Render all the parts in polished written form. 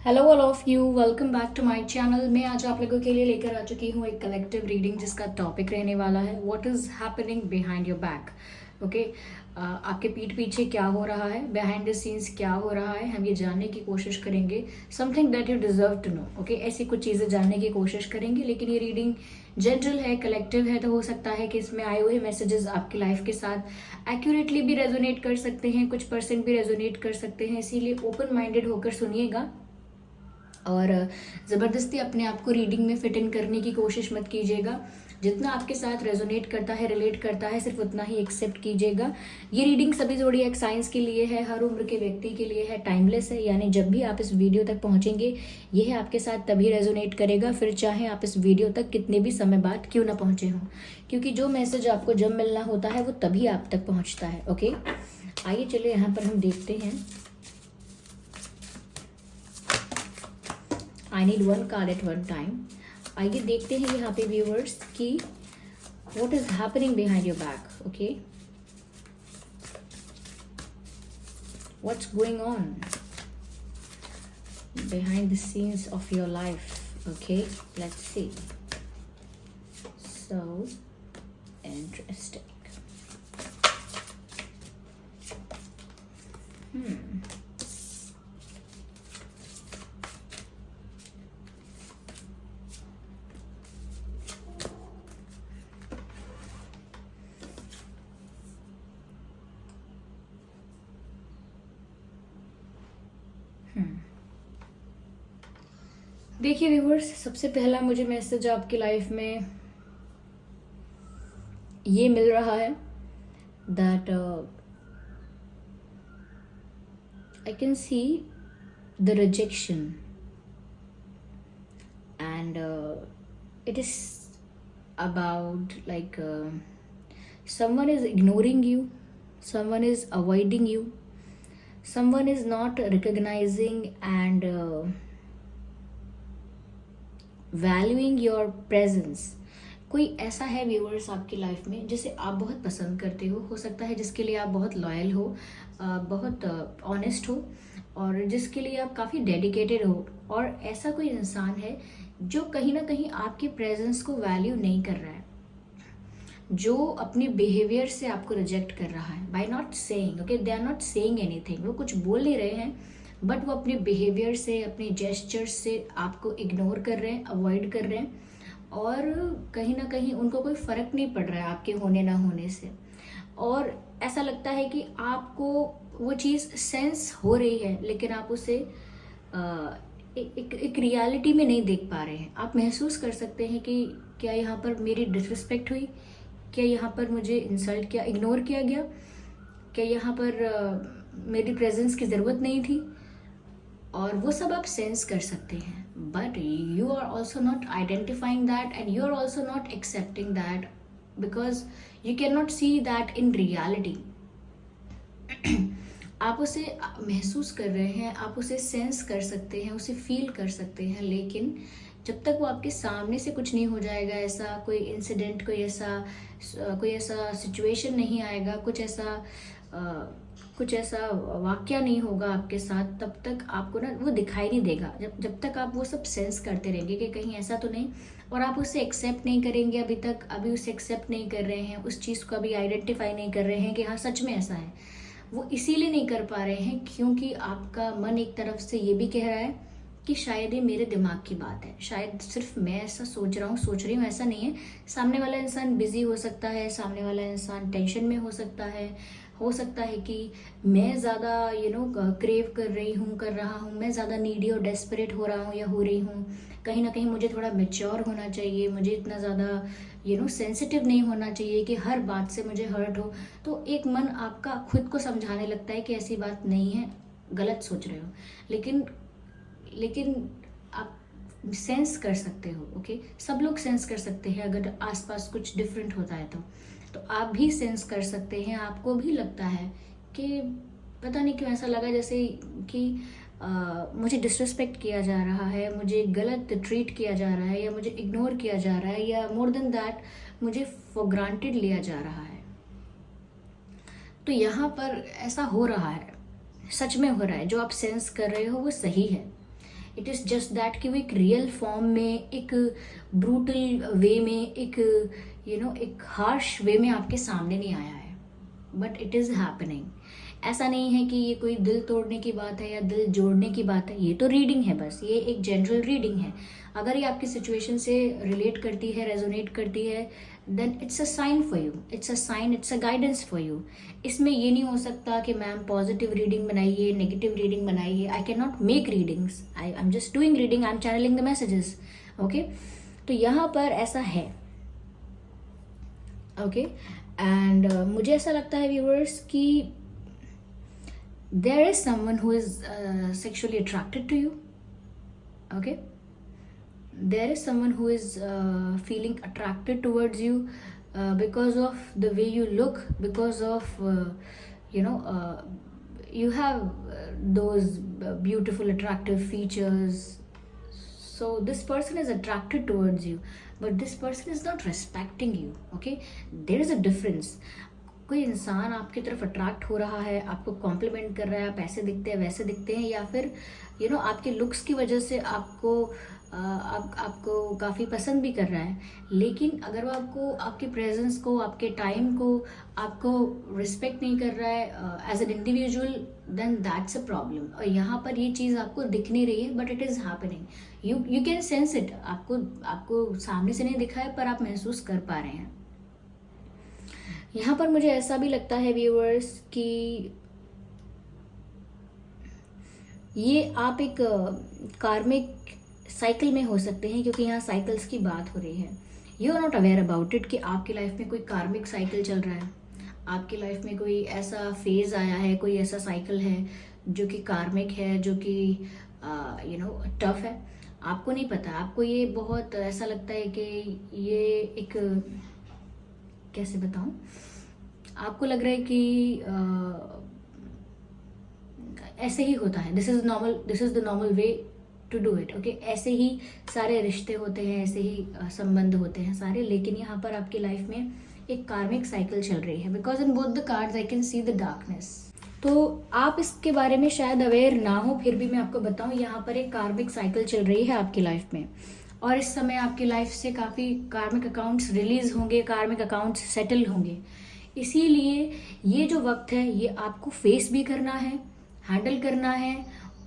Hello all of you, welcome back to my channel. मैं आज आप लोगों के लिए लेकर आ चुकी हूँ एक कलेक्टिव रीडिंग जिसका टॉपिक रहने वाला है what is happening behind your back. Okay, आपके पीठ पीछे क्या हो रहा है, बिहाइंड द सीन्स क्या हो रहा है, हम ये जानने की कोशिश करेंगे। Something that you deserve to know. Okay, ऐसी कुछ चीज़ें जानने की कोशिश करेंगे, लेकिन ये रीडिंग जनरल है, कलेक्टिव है, तो हो सकता है कि इसमें आए हुए मैसेजेस आपकी लाइफ के साथ एक्यूरेटली भी रेजोनेट कर सकते हैं, कुछ परसेंट भी रेजोनेट कर सकते हैं। इसीलिए ओपन माइंडेड होकर सुनिएगा और ज़बरदस्ती अपने आप को रीडिंग में फिट इन करने की कोशिश मत कीजिएगा। जितना आपके साथ रेजोनेट करता है, रिलेट करता है, सिर्फ उतना ही एक्सेप्ट कीजिएगा। ये रीडिंग सभी ज़ोडिएक साइंस के लिए है, हर उम्र के व्यक्ति के लिए है, टाइमलेस है। यानी जब भी आप इस वीडियो तक पहुंचेंगे ये है आपके साथ तभी रेजोनेट करेगा, फिर चाहे आप इस वीडियो तक कितने भी समय बाद क्यों ना पहुंचे हों, क्योंकि जो मैसेज आपको जब मिलना होता है वो तभी आप तक पहुँचता है। ओके, आइए चलिए यहाँ पर हम देखते हैं। I need one card at one time. आइए देखते हैं यहाँ पे व्यूअर्स कि what is happening behind your back. Okay, what's going on behind the scenes of your life. Okay, let's see. So interesting. देखिए व्यूवर्स, सबसे पहला मुझे मैसेज आपकी लाइफ में ये मिल रहा है that I can see the rejection and it is about like someone is ignoring you, someone is avoiding you, someone is not recognizing and valuing your presence. कोई ऐसा है व्यूअर्स आपकी लाइफ में जिसे आप बहुत पसंद करते हो सकता है जिसके लिए आप बहुत लॉयल हो, बहुत ऑनेस्ट हो, और जिसके लिए आप काफ़ी डेडिकेटेड हो। और ऐसा कोई इंसान है जो कहीं ना कहीं आपकी प्रेजेंस को वैल्यू नहीं कर रहा है, जो अपने बिहेवियर से आपको रिजेक्ट कर रहा है by not saying. Okay, they are not saying anything, वो कुछ बोल नहीं रहे हैं, बट वो अपने बिहेवियर से, अपने जेस्चर्स से आपको इग्नोर कर रहे हैं, अवॉइड कर रहे हैं, और कहीं ना कहीं उनको कोई फ़र्क नहीं पड़ रहा है आपके होने ना होने से। और ऐसा लगता है कि आपको वो चीज़ सेंस हो रही है, लेकिन आप उसे एक रियलिटी में नहीं देख पा रहे हैं। आप महसूस कर सकते हैं कि क्या यहाँ पर मेरी डिसरिस्पेक्ट हुई, क्या यहाँ पर मुझे इंसल्ट किया, इग्नोर किया गया, क्या यहाँ पर मेरी प्रेजेंस की ज़रूरत नहीं थी, और वो सब आप सेंस कर सकते हैं। But you are also not identifying that and you are also not accepting that because you can not see that in reality. आप उसे महसूस कर रहे हैं, आप उसे सेंस कर सकते हैं, उसे फील कर सकते हैं, लेकिन जब तक वो आपके सामने से कुछ नहीं हो जाएगा, ऐसा कोई इंसिडेंट, कोई ऐसा सिचुएशन नहीं आएगा, कुछ ऐसा वाकया नहीं होगा आपके साथ, तब तक आपको ना वो दिखाई नहीं देगा। जब तक आप वो सब सेंस करते रहेंगे कि कहीं ऐसा तो नहीं, और आप उसे एक्सेप्ट नहीं करेंगे, अभी उसे एक्सेप्ट नहीं कर रहे हैं, उस चीज़ को अभी आइडेंटिफाई नहीं कर रहे हैं कि हाँ सच में ऐसा है। वो इसीलिए नहीं कर पा रहे हैं क्योंकि आपका मन एक तरफ से ये भी कह रहा है कि शायद ये मेरे दिमाग की बात है, शायद सिर्फ मैं ऐसा सोच रही हूँ, ऐसा नहीं है। सामने वाला इंसान बिजी हो सकता है, सामने वाला इंसान टेंशन में हो सकता है कि मैं ज़्यादा क्रेव कर रहा हूँ, मैं ज़्यादा नीडी और डेस्परेट हो रहा हूँ या हो रही हूँ। कहीं ना कहीं मुझे थोड़ा मेच्योर होना चाहिए, मुझे इतना ज़्यादा सेंसिटिव नहीं होना चाहिए कि हर बात से मुझे हर्ट हो। तो एक मन आपका खुद को समझाने लगता है कि ऐसी बात नहीं है, गलत सोच रहे हो, लेकिन आप सेंस कर सकते हो। ओके, सब लोग सेंस कर सकते हैं अगर आसपास कुछ डिफरेंट होता है तो आप भी सेंस कर सकते हैं। आपको भी लगता है कि पता नहीं क्यों ऐसा लगा जैसे कि मुझे डिसरिस्पेक्ट किया जा रहा है, मुझे गलत ट्रीट किया जा रहा है, या मुझे इग्नोर किया जा रहा है, या मोर देन दैट मुझे फॉर ग्रांटेड लिया जा रहा है। तो यहाँ पर ऐसा हो रहा है, सच में हो रहा है, जो आप सेंस कर रहे हो वो सही है। इट इज़ जस्ट दैट कि वो एक रियल फॉर्म में, एक ब्रूटल वे में, एक एक हार्श वे में आपके सामने नहीं आया है, बट इट इज़ हैपनिंग। ऐसा नहीं है कि ये कोई दिल तोड़ने की बात है या दिल जोड़ने की बात है, ये तो रीडिंग है, बस ये एक जनरल रीडिंग है। अगर ये आपकी सिचुएशन से रिलेट करती है, रेजोनेट करती है, then it's a sign for you, it's a sign, it's a guidance for you. इसमें ये नहीं हो सकता कि मैम पॉजिटिव रीडिंग बनाइए, नेगेटिव रीडिंग बनाइए। I can not make readings, I am just doing reading, I am channelling the messages. Okay, तो यहाँ पर ऐसा है। ओके, एंड मुझे ऐसा लगता है व्यूअर्स कि there is someone who is sexually attracted to you. Okay, there is someone who is feeling attracted towards you because of the way you look, because of you have those beautiful attractive features. So this person is attracted towards you, but this person is not respecting you. Okay, there is a difference. कोई इंसान आपकी तरफ attract हो रहा है, आपको complement कर रहा है, आप ऐसे दिखते हैं वैसे दिखते हैं, या फिर आपके लुक्स की वजह से आपको काफ़ी पसंद भी कर रहा है, लेकिन अगर वो आपको, आपके प्रेजेंस को, आपके टाइम को, आपको रिस्पेक्ट नहीं कर रहा है as an individual, then that's a problem. और यहाँ पर ये चीज़ आपको दिख नहीं रही है, but it is happening, you can sense it. आपको सामने से नहीं दिखा है, पर आप महसूस कर पा रहे हैं। यहाँ पर मुझे ऐसा भी लगता है व्यूअर्स कि ये आप एक कार्मिक साइकिल में हो सकते हैं, क्योंकि यहाँ साइकिल्स की बात हो रही है। You are not aware about it कि आपकी लाइफ में कोई कार्मिक साइकिल चल रहा है, आपकी लाइफ में कोई ऐसा फेज आया है, कोई ऐसा साइकिल है जो कि कार्मिक है, जो कि टफ है। आपको नहीं पता, आपको ये बहुत ऐसा लगता है कि ये एक, कैसे बताऊं, आपको लग रहा है कि ऐसे ही होता है, this is the normal way to do it. Okay, ऐसे ही सारे रिश्ते होते हैं, ऐसे ही संबंध होते हैं सारे। लेकिन यहाँ पर आपकी लाइफ में एक कार्मिक साइकिल चल रही है, because in both the cards I can see the darkness. तो आप इसके बारे में शायद अवेयर ना हो, फिर भी मैं आपको बताऊं, यहाँ पर एक कार्मिक साइकिल चल रही है आपकी लाइफ में, और इस समय आपकी लाइफ से काफ़ी कार्मिक अकाउंट्स रिलीज होंगे, कार्मिक अकाउंट्स सेटल होंगे। इसीलिए ये जो वक्त है, ये आपको फेस भी करना है, हैंडल करना है,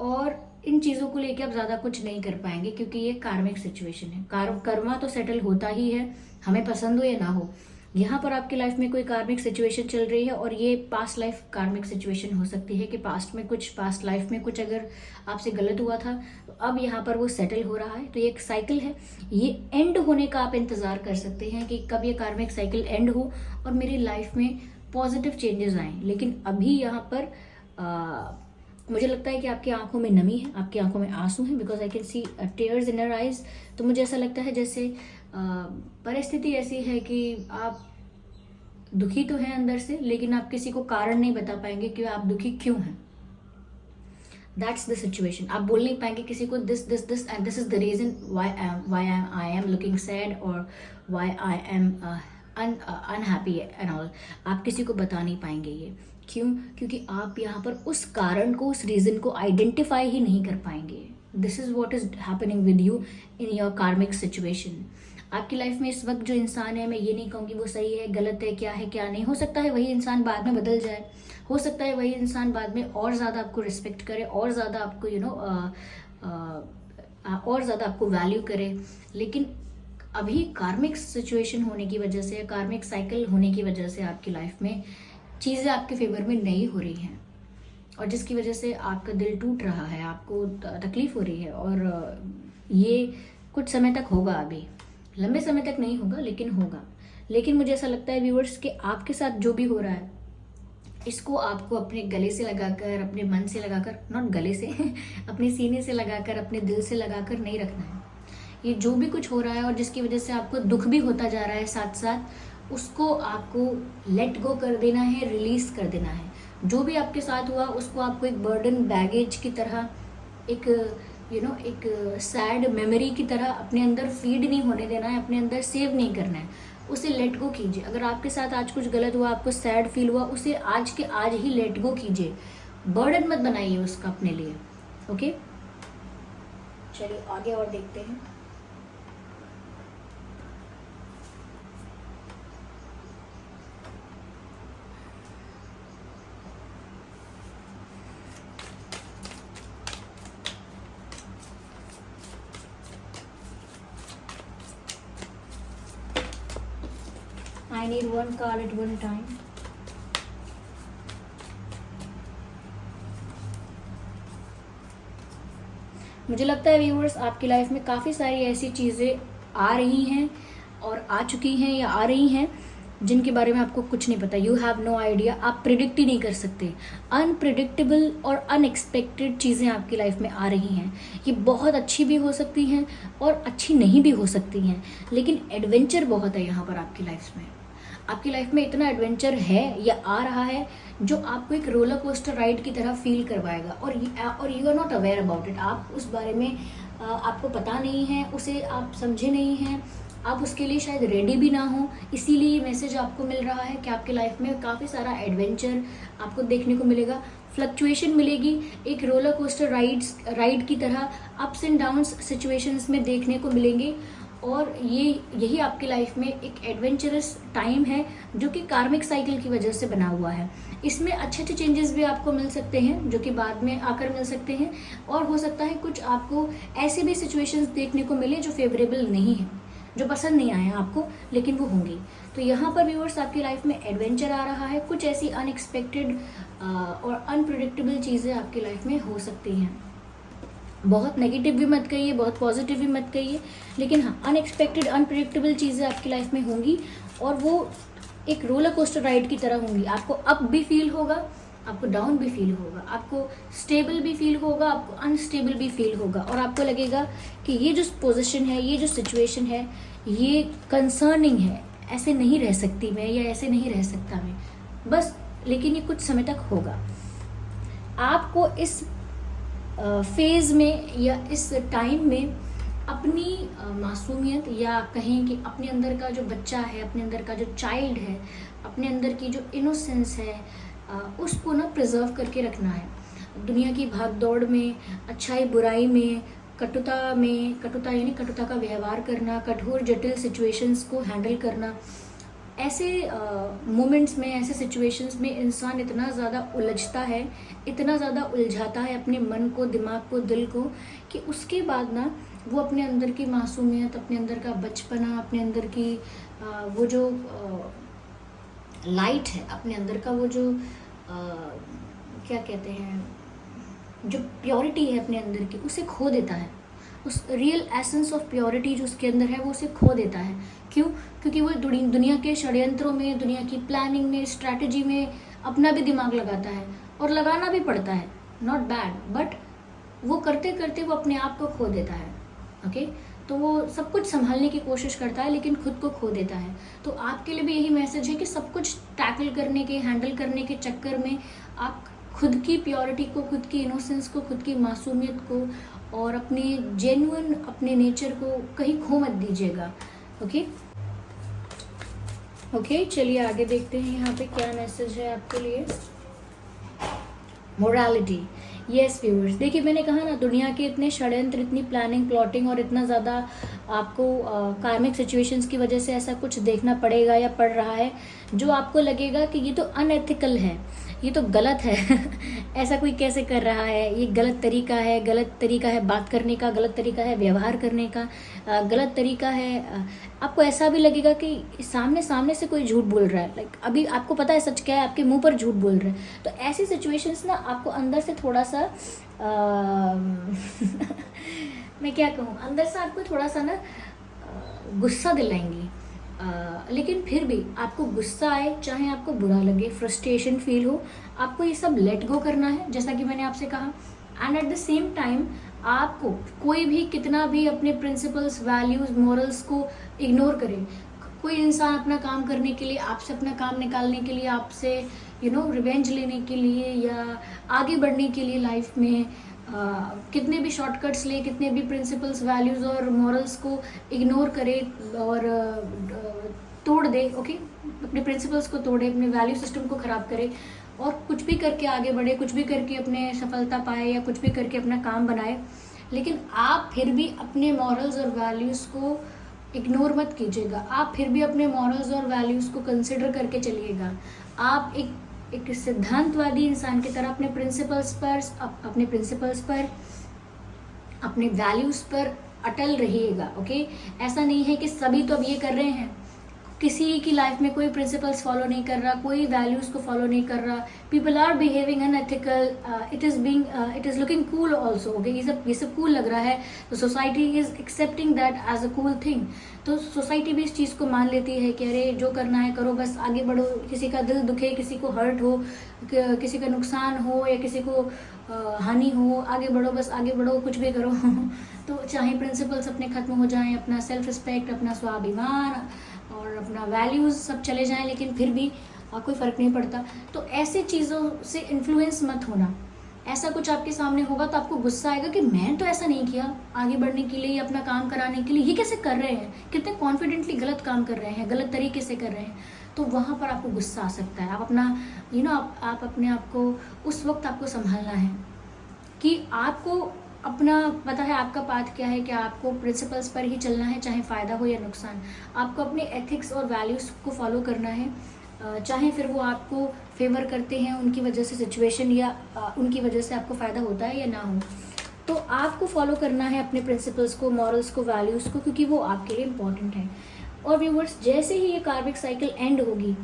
और इन चीज़ों को लेके आप ज़्यादा कुछ नहीं कर पाएंगे, क्योंकि ये कार्मिक सिचुएशन है। कर्मा तो सेटल होता ही है, हमें पसंद हो या ना हो। यहाँ पर आपकी लाइफ में कोई कार्मिक सिचुएशन चल रही है, और ये पास्ट लाइफ कार्मिक सिचुएशन हो सकती है कि पास्ट लाइफ में कुछ अगर आपसे गलत हुआ था, तो अब यहाँ पर वो सेटल हो रहा है। तो ये एक साइकिल है, ये एंड होने का आप इंतज़ार कर सकते हैं कि कब ये कार्मिक साइकिल एंड हो और मेरी लाइफ में पॉजिटिव चेंजेस आएँ। लेकिन अभी यहाँ पर मुझे लगता है कि आपकी आंखों में नमी है, आपकी आंखों में आंसू हैं, because I can see tears in your eyes. तो मुझे ऐसा लगता है जैसे परिस्थिति ऐसी है कि आप दुखी तो हैं अंदर से, लेकिन आप किसी को कारण नहीं बता पाएंगे कि आप दुखी क्यों हैं। That's the situation. आप बोल नहीं पाएंगे किसी को this and this is the reason why I am looking sad और why I am unhappy and all. आप किसी को बता नहीं पाएंगे ये। क्यों? क्योंकि आप यहाँ पर उस कारण को, उस रीजन को आइडेंटिफाई ही नहीं कर पाएंगे। This is what is happening with you in your कार्मिक सिचुएशन। आपकी लाइफ में इस वक्त जो इंसान है, मैं ये नहीं कहूँगी वो सही है, गलत है, क्या नहीं। हो सकता है वही इंसान बाद में बदल जाए, हो सकता है वही इंसान बाद में और ज़्यादा आपको रिस्पेक्ट करे, और ज़्यादा आपको और ज़्यादा आपको वैल्यू करे। लेकिन अभी कार्मिक सिचुएशन होने की वजह से, कार्मिक साइकिल होने की वजह से आपकी लाइफ में चीज़ें आपके फेवर में नहीं हो रही हैं, और जिसकी वजह से आपका दिल टूट रहा है, आपको तकलीफ हो रही है। और ये कुछ समय तक होगा, अभी लंबे समय तक नहीं होगा, लेकिन होगा। लेकिन मुझे ऐसा लगता है व्यूअर्स कि आपके साथ जो भी हो रहा है, इसको आपको अपने गले से लगाकर, अपने मन से लगाकर, नॉट गले से अपने सीने से लगाकर, अपने दिल से लगाकर नहीं रखना है। ये जो भी कुछ हो रहा है और जिसकी वजह से आपको दुख भी होता जा रहा है साथ साथ, उसको आपको लेट गो कर देना है, रिलीज कर देना है। जो भी आपके साथ हुआ उसको आपको एक बर्डन बैगेज की तरह, एक एक सैड मेमोरी की तरह अपने अंदर फीड नहीं होने देना है, अपने अंदर सेव नहीं करना है, उसे लेट गो कीजिए। अगर आपके साथ आज कुछ गलत हुआ, आपको सैड फील हुआ, उसे आज के आज ही लेट गो कीजिए, बर्डन मत बनाइए उसका अपने लिए। ओके, चलिए आगे और देखते हैं। I need one card at one time. मुझे लगता है व्यूअर्स आपकी लाइफ में काफ़ी सारी ऐसी चीज़ें आ रही हैं और आ चुकी हैं या आ रही हैं जिनके बारे में आपको कुछ नहीं पता। यू हैव नो आइडिया, आप प्रिडिक्ट ही नहीं कर सकते। अनप्रिडिक्टेबल और अनएक्सपेक्टेड चीज़ें आपकी लाइफ में आ रही हैं। ये बहुत अच्छी भी हो सकती हैं और अच्छी नहीं भी हो सकती हैं, लेकिन एडवेंचर बहुत है यहाँ पर आपकी लाइफ में। आपकी लाइफ में इतना एडवेंचर है या आ रहा है जो आपको एक रोलर कोस्टर राइड की तरह फील करवाएगा, और you are not aware about it. आप उस बारे में आपको पता नहीं है, उसे आप समझे नहीं हैं, आप उसके लिए शायद रेडी भी ना हो। इसीलिए ये मैसेज आपको मिल रहा है कि आपके लाइफ में काफ़ी सारा एडवेंचर आपको देखने को मिलेगा, फ्लक्चुएशन मिलेगी, एक रोलर कोस्टर राइड की तरह अप्स एंड डाउन्स सिचुएशंस में देखने को मिलेंगे। और यही आपकी लाइफ में एक एडवेंचरस टाइम है जो कि कार्मिक साइकिल की वजह से बना हुआ है। इसमें अच्छे अच्छे चेंजेस भी आपको मिल सकते हैं जो कि बाद में आकर मिल सकते हैं, और हो सकता है कुछ आपको ऐसे भी सिचुएशंस देखने को मिले जो फेवरेबल नहीं है, जो पसंद नहीं आए आपको, लेकिन वो होंगी। तो यहाँ पर व्यूअर्स आपकी लाइफ में एडवेंचर आ रहा है, कुछ ऐसी अनएक्सपेक्टेड और अनप्रिडिक्टेबल चीज़ें आपकी लाइफ में हो सकती हैं। बहुत नेगेटिव भी मत कहिए, बहुत पॉजिटिव भी मत कहिए, लेकिन हाँ अनएक्सपेक्टेड अनप्रिडिक्टेबल चीज़ें आपकी लाइफ में होंगी, और वो एक रोलर कोस्टर राइड की तरह होंगी। आपको अप भी फील होगा, आपको डाउन भी फील होगा, आपको स्टेबल भी फील होगा, आपको अनस्टेबल भी फील होगा, और आपको लगेगा कि ये जो पोजीशन है, ये जो सिचुएशन है, ये कंसर्निंग है, ऐसे नहीं रह सकती मैं, या ऐसे नहीं रह सकता मैं, बस। लेकिन ये कुछ समय तक होगा। आपको इस फेज़ में या इस टाइम में अपनी मासूमियत, या कहें कि अपने अंदर का जो बच्चा है, अपने अंदर का जो चाइल्ड है, अपने अंदर की जो इनोसेंस है, उसको ना प्रिजर्व करके रखना है। दुनिया की भाग दौड़ में, अच्छाई बुराई में, कटुता यानी कटुता का व्यवहार करना, कठोर जटिल सिचुएशंस को हैंडल करना, ऐसे मोमेंट्स में, ऐसे सिचुएशंस में इंसान इतना ज़्यादा उलझता है, इतना ज़्यादा उलझाता है अपने मन को, दिमाग को, दिल को, कि उसके बाद ना वो अपने अंदर की मासूमियत, अपने अंदर का बचपना, अपने अंदर की वो जो लाइट है, अपने अंदर का वो जो क्या कहते हैं, जो प्योरिटी है अपने अंदर की, उसे खो देता है। उस रियल एसेंस ऑफ प्योरिटी जो उसके अंदर है वो उसे खो देता है। क्यों? क्योंकि वो दुनिया के षड्यंत्रों में, दुनिया की प्लानिंग में, स्ट्रैटेजी में अपना भी दिमाग लगाता है, और लगाना भी पड़ता है, नॉट बैड, बट वो करते करते वो अपने आप को खो देता है। ओके, तो वो सब कुछ संभालने की कोशिश करता है लेकिन खुद को खो देता है। तो आपके लिए भी यही मैसेज है कि सब कुछ टैकल करने के, हैंडल करने के चक्कर में आप खुद की प्योरिटी को, खुद की इनोसेंस को, खुद की मासूमियत को और अपने जेन्युइन, अपने नेचर को कहीं खो मत दीजिएगा। ओके, चलिए आगे देखते हैं यहाँ पे क्या मैसेज है आपके लिए। मोरालिटी, यस व्यूअर्स, देखिए मैंने कहा ना, दुनिया के इतने षड्यंत्र, इतनी प्लानिंग, प्लॉटिंग और इतना ज़्यादा आपको कार्मिक सिचुएशंस की वजह से ऐसा कुछ देखना पड़ेगा या पड़ रहा है जो आपको लगेगा कि ये तो अनएथिकल है, ये तो गलत है ऐसा कोई कैसे कर रहा है, ये गलत तरीका है, गलत तरीका है बात करने का, गलत तरीका है व्यवहार करने का, गलत तरीका है। आपको ऐसा भी लगेगा कि सामने से कोई झूठ बोल रहा है, लाइक अभी आपको पता है सच क्या है, आपके मुंह पर झूठ बोल रहे हैं। तो ऐसी सिचुएशंस ना आपको अंदर से थोड़ा सा मैं क्या कहूँ, अंदर से आपको थोड़ा सा ना गुस्सा दिलाएंगी। लेकिन फिर भी आपको गुस्सा आए, चाहे आपको बुरा लगे, फ्रस्ट्रेशन फील हो, आपको ये सब लेट गो करना है, जैसा कि मैंने आपसे कहा। And at the same time आपको कोई भी कितना भी अपने प्रिंसिपल्स, वैल्यूज, मॉरल्स को इग्नोर करे, कोई इंसान अपना काम करने के लिए, आपसे अपना काम निकालने के लिए, आपसे रिवेंज लेने के लिए या आगे बढ़ने के लिए लाइफ में कितने भी शॉर्टकट्स ले, कितने भी प्रिंसिपल्स, वैल्यूज़ और मॉरल्स को इग्नोर करे और तोड़ दे, ओके, अपने प्रिंसिपल्स को तोड़े, अपने वैल्यू सिस्टम को ख़राब करे और कुछ भी करके आगे बढ़े, कुछ भी करके अपने सफलता पाए या कुछ भी करके अपना काम बनाए, लेकिन आप फिर भी अपने मॉरल्स और वैल्यूज़ को इग्नोर मत कीजिएगा। आप फिर भी अपने मॉरल्स और वैल्यूज़ को कंसिडर करके चलिएगा। आप एक सिद्धांतवादी इंसान की तरह अपने प्रिंसिपल्स पर अपने वैल्यूज़ पर अटल रहिएगा। ओके, ऐसा नहीं है कि सभी तो अब ये कर रहे हैं, किसी की लाइफ में कोई प्रिंसिपल्स फॉलो नहीं कर रहा, कोई वैल्यूज़ को फॉलो नहीं कर रहा, people are behaving unethical, it is looking cool also. Okay, ये सब कूल लग रहा है, तो society is accepting that as a cool thing. तो सोसाइटी भी इस चीज़ को मान लेती है कि अरे जो करना है करो, बस आगे बढ़ो, किसी का दिल दुखे, किसी को हर्ट हो, किसी का नुकसान हो या किसी को हानि हो, आगे बढ़ो, बस आगे बढ़ो, कुछ भी करो। तो चाहे प्रिंसिपल्स अपने ख़त्म हो जाएं, अपना सेल्फ रिस्पेक्ट, अपना स्वाभिमान और अपना वैल्यूज़ सब चले जाएं, लेकिन फिर भी कोई फ़र्क नहीं पड़ता। तो ऐसे चीज़ों से इन्फ्लुएंस मत होना। ऐसा कुछ आपके सामने होगा तो आपको गुस्सा आएगा कि मैं तो ऐसा नहीं किया, आगे बढ़ने के लिए, अपना काम कराने के लिए ये कैसे कर रहे हैं, कितने कॉन्फिडेंटली गलत काम कर रहे हैं, गलत तरीके से कर रहे हैं। तो वहाँ पर आपको गुस्सा आ सकता है। आप अपना आप अपने आप को उस वक्त आपको संभालना है कि आपको अपना पता है आपका पाथ क्या है, कि आपको प्रिंसिपल्स पर ही चलना है, चाहे फ़ायदा हो या नुकसान। आपको अपने एथिक्स और वैल्यूज़ को फॉलो करना है, चाहे फिर वो आपको फेवर करते हैं उनकी वजह से सिचुएशन, या उनकी वजह से आपको फ़ायदा होता है या ना हो। तो आपको फॉलो करना है अपने प्रिंसिपल्स को, मॉरल्स को, वैल्यूज़ को, क्योंकि वो आपके लिए इम्पॉर्टेंट है। और व्यूवर्स, जैसे ही ये कार्मिक साइकिल एंड होगी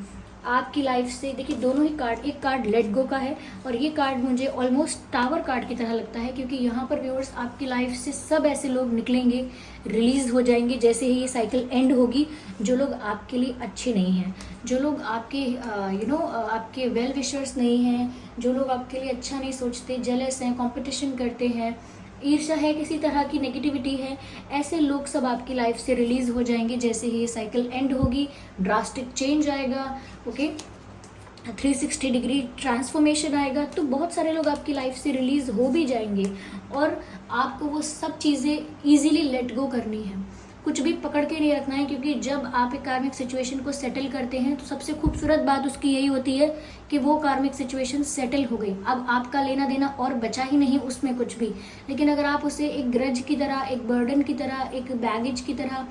आपकी लाइफ से, देखिए दोनों ही कार्ड, एक कार्ड लेट गो का है और ये कार्ड मुझे ऑलमोस्ट टावर कार्ड की तरह लगता है, क्योंकि यहाँ पर व्यूअर्स आपकी लाइफ से सब ऐसे लोग निकलेंगे, रिलीज हो जाएंगे जैसे ही ये साइकिल एंड होगी, जो लोग आपके लिए अच्छे नहीं हैं, जो लोग आपके आपके वेल विशर्स नहीं हैं, जो लोग आपके लिए अच्छा नहीं सोचते, जेलस हैं, कॉम्पिटिशन करते हैं, ईर्ष्या है, किसी तरह की नेगेटिविटी है, ऐसे लोग सब आपकी लाइफ से रिलीज हो जाएंगे जैसे ही ये साइकिल एंड होगी। ड्रास्टिक चेंज आएगा, ओके, 360 डिग्री ट्रांसफॉर्मेशन आएगा। तो बहुत सारे लोग आपकी लाइफ से रिलीज हो भी जाएंगे और आपको वो सब चीज़ें इजीली लेट गो करनी है, कुछ भी पकड़ के नहीं रखना है, क्योंकि जब आप एक कार्मिक सिचुएशन को सेटल करते हैं तो सबसे खूबसूरत बात उसकी यही होती है कि वो कार्मिक सिचुएशन सेटल हो गई, अब आपका लेना देना और बचा ही नहीं उसमें कुछ भी। लेकिन अगर आप उसे एक ग्रज की तरह, एक बर्डन की तरह, एक बैगेज की तरह,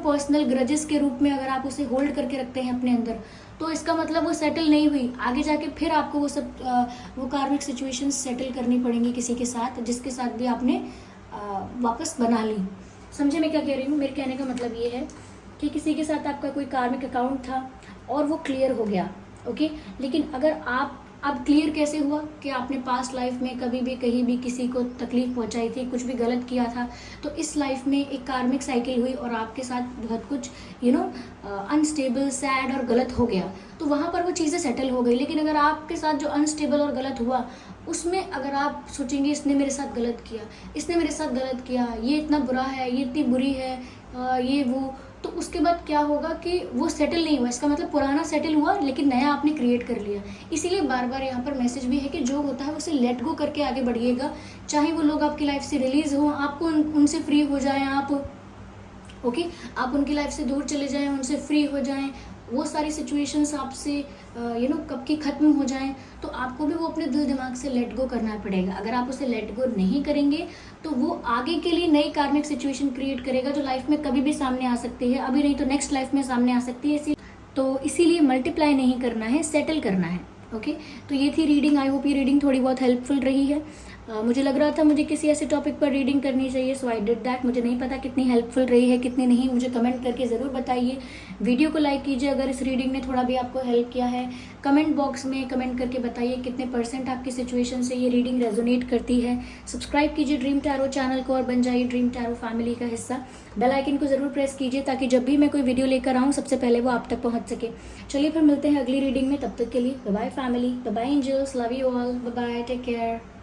पर्सनल ग्रजेस के रूप में अगर आप उसे होल्ड करके रखते हैं अपने अंदर, तो इसका मतलब वो सेटल नहीं हुई। आगे जाके फिर आपको वो कार्मिक सिचुएशन सेटल करनी पड़ेंगी किसी के साथ, जिसके साथ भी आपने वापस बना ली। समझे मैं क्या कह रही हूँ? मेरे कहने का मतलब ये है कि किसी के साथ आपका कोई कार्मिक अकाउंट था और वो क्लियर हो गया, ओके, लेकिन अगर आप अब क्लियर कैसे हुआ कि आपने पास्ट लाइफ में कभी भी कहीं भी किसी को तकलीफ पहुंचाई थी, कुछ भी गलत किया था, तो इस लाइफ में एक कार्मिक साइकिल हुई और आपके साथ बहुत कुछ अनस्टेबल, सैड और गलत हो गया, तो वहाँ पर वो चीज़ें सेटल हो गई। लेकिन अगर आपके साथ जो अनस्टेबल और गलत हुआ, उसमें अगर आप सोचेंगे इसने मेरे साथ गलत किया, इसने मेरे साथ गलत किया, ये इतना बुरा है, ये इतनी बुरी है, ये वो, तो उसके बाद क्या होगा कि वो सेटल नहीं हुआ। इसका मतलब पुराना सेटल हुआ लेकिन नया आपने क्रिएट कर लिया। इसीलिए बार बार यहाँ पर मैसेज भी है कि जो होता है उसे लेट गो करके आगे बढ़िएगा। चाहे वो लोग आपकी लाइफ से रिलीज हो, आपको उनसे फ्री हो जाएं आप, ओके, आप उनकी लाइफ से दूर चले जाएं, उनसे फ्री हो जाएं, वो सारी सिचुएशंस आपसे कब की ख़त्म हो जाएं, तो आपको भी वो अपने दिल दिमाग से लेट गो करना पड़ेगा। अगर आप उसे लेट गो नहीं करेंगे तो वो आगे के लिए नई कार्मिक सिचुएशन क्रिएट करेगा, जो लाइफ में कभी भी सामने आ सकती है, अभी नहीं तो नेक्स्ट लाइफ में सामने आ सकती है। इसीलिए मल्टीप्लाई नहीं करना है, सेटल करना है, ओके। तो ये थी रीडिंग। आई होप ये रीडिंग थोड़ी बहुत हेल्पफुल रही है। मुझे लग रहा था मुझे किसी ऐसे टॉपिक पर रीडिंग करनी चाहिए, सो आई डिड दैट। मुझे नहीं पता कितनी हेल्पफुल रही है, कितनी नहीं, मुझे कमेंट करके ज़रूर बताइए। वीडियो को लाइक कीजिए अगर इस रीडिंग ने थोड़ा भी आपको हेल्प किया है। कमेंट बॉक्स में कमेंट करके बताइए कितने % आपकी सिचुएशन से ये रीडिंग रेजोनेट करती है। सब्सक्राइब कीजिए ड्रीम टैरो चैनल को और बन जाइए ड्रीम टैरो फैमिली का हिस्सा। बेल आइकन को ज़रूर प्रेस कीजिए ताकि जब भी मैं कोई वीडियो लेकर आऊँ सबसे पहले वो आप तक पहुँच सके। चलिए फिर मिलते हैं अगली रीडिंग में, तब तक के लिए bye bye family, bye bye angels, love you all, bye bye, take care.